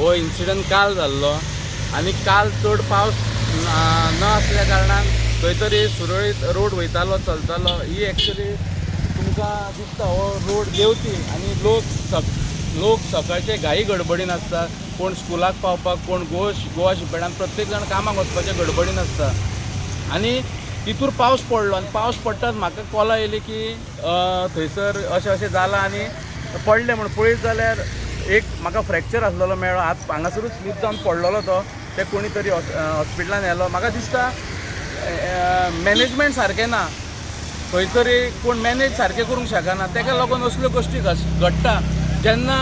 हो इन्सिडंट काल जाल्लो आनी काल चड पावस न आसल्या कारणान खंय तरी सुरळीत रोड वयतालो चलतालो ही एक्चुली तुमकां दिसता हो रोड देंवती आनी लोक सकाळचे घाई गडबडीन आसता, कोण स्कुलाक पावपाक, कोण गोवा शिपेडान प्रत्येक जाण कामाक वचपाचे गडबडीन आसता आनी तितूर पावस पडलो आनी पावस पडटाच म्हाका कॉल येयली की थंयसर अशें जालां आनी पडलें म्हण पळयत जाल्यार एक म्हाका फ्रॅक्चर आसलेलो मेळ्ळो, हात हांगासरूच स्लीप जावन पडलेलो तो, ते कोणी तरी हॉस्पिटलान व्हेलो. म्हाका दिसता मॅनेजमेंट सारकें ना, खंय तरी कोण मॅनेज सारकें करूंक शकना, ताका लागून असल्यो गोश्टी घडटा. जेन्ना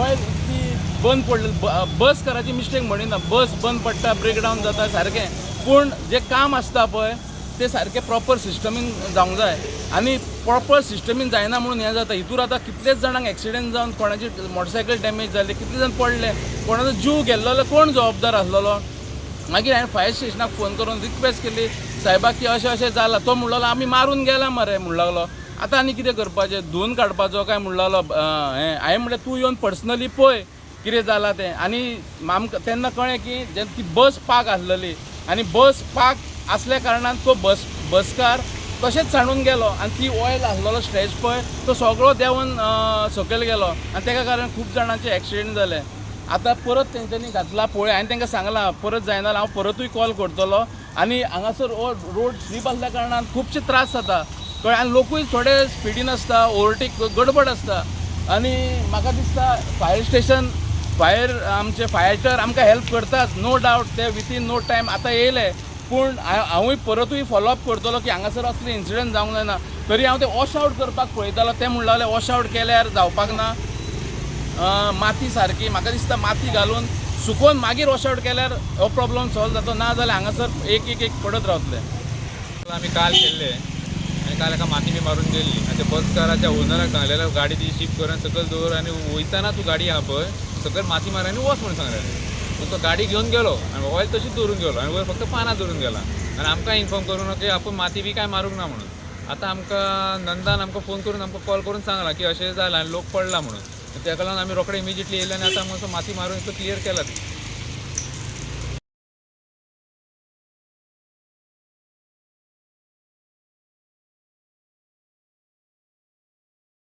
ऑयल ती बंद पडली, बस कराची मिस्टेक म्हणिना, बस बंद पडटा, ब्रेकडावन जाता सारकें, पूण जे काम आसता पळय ते सारकें प्रॉपर सिस्टमीन जावंक जाय आनी प्रॉपर सिस्टमीन जायना म्हणून हें जाता. हितूर आतां कितलेच जाणांक एक्सिडेंट जावन कोणाची मोटरसायकल डॅमेज जाली, कितले जाण पडले, कोणाचो जीव गेल्लो कोण जबाबदार आसलेलो. मागीर हांवें फायर स्टेशनाक फोन करून रिक्वेस्ट केली सायबाक की अशें जालां. तो म्हणलेलो आमी मारून गेला मरे म्हूण लागलो. आतां आनी कितें करपाचें, धुवन काडपाचो काय म्हूण लागलो. हांवें म्हणलें तूं येवन पर्सनली पळय कितें जालां तें. आनी आमकां तेन्ना कळ्ळें की जेन्ना ती बस पार्क आसलेली आनी बस पार्क आसल्या कारणान तो बसकार तशेंच सांडून गेलो आनी ती ऑयल आसलेलो स्ट्रेच पळय तो सगळो देंवन सकयल गेलो आनी ताका कारण खूब जाणांचे एक्सिडेंट जाले. आतां परत तेंच्यांनी घातला पळय, हांवें तांकां सांगलां परत जायना हांव परतूय कॉल करतलो. आनी हांगासर रोड स्लीप आसल्या कारणान खुबशे त्रास जाता कळ्ळें आनी लोकूय थोडे स्पिडीन आसता, ओवरटेक गडबड आसता. आनी म्हाका दिसता फायर स्टेशन आमचे फायटर आमकां हेल्प करताच नो डावट, ते विथीन नो टायम आतां येयले, पूण हांवूय परतूय फॉलोअप करतलो की हांगासर असले इन्सिडंट जावंक जायना. तरी हांव ते वॉश आवट करपाक पळयतालो, ते म्हणून लागले वॉश आवट केल्यार जावपाक ना, माती सारकी म्हाका दिसता माती घालून सुकोवन मागीर वॉश आवट केल्यार हो प्रॉब्लम सॉल्व जाता, ना जाल्यार हांगासर एक पडत रावतले. आम्ही काल केल्ले आनी काल एका माती बी मारून गेल्ली आनी ते बसकाराच्या ओनराक सांगलेलें गाडी ती शिफ्ट करून सकयल दवर आनी वयताना तूं गाडी आहा पळय सकयल माती मार आनी वच म्हणून सांगलेलें. तो गाडी घेवन गेलो आनी ऑयल तशीच दवरून गेलो आनी वयर फक्त पानां दवरून गेला आनी आमकां इन्फॉर्म करून की आपूण माती बी कांय मारूंक ना म्हणून. आतां आमकां नंदान आमकां फोन करून आमकां कॉल करून सांगला की अशें जालां आनी लोक पडला म्हणून. ताका लागून आमी रोखडे इमिजिएटली येयले आनी आतां आमकां माती मारून क्लियर केला.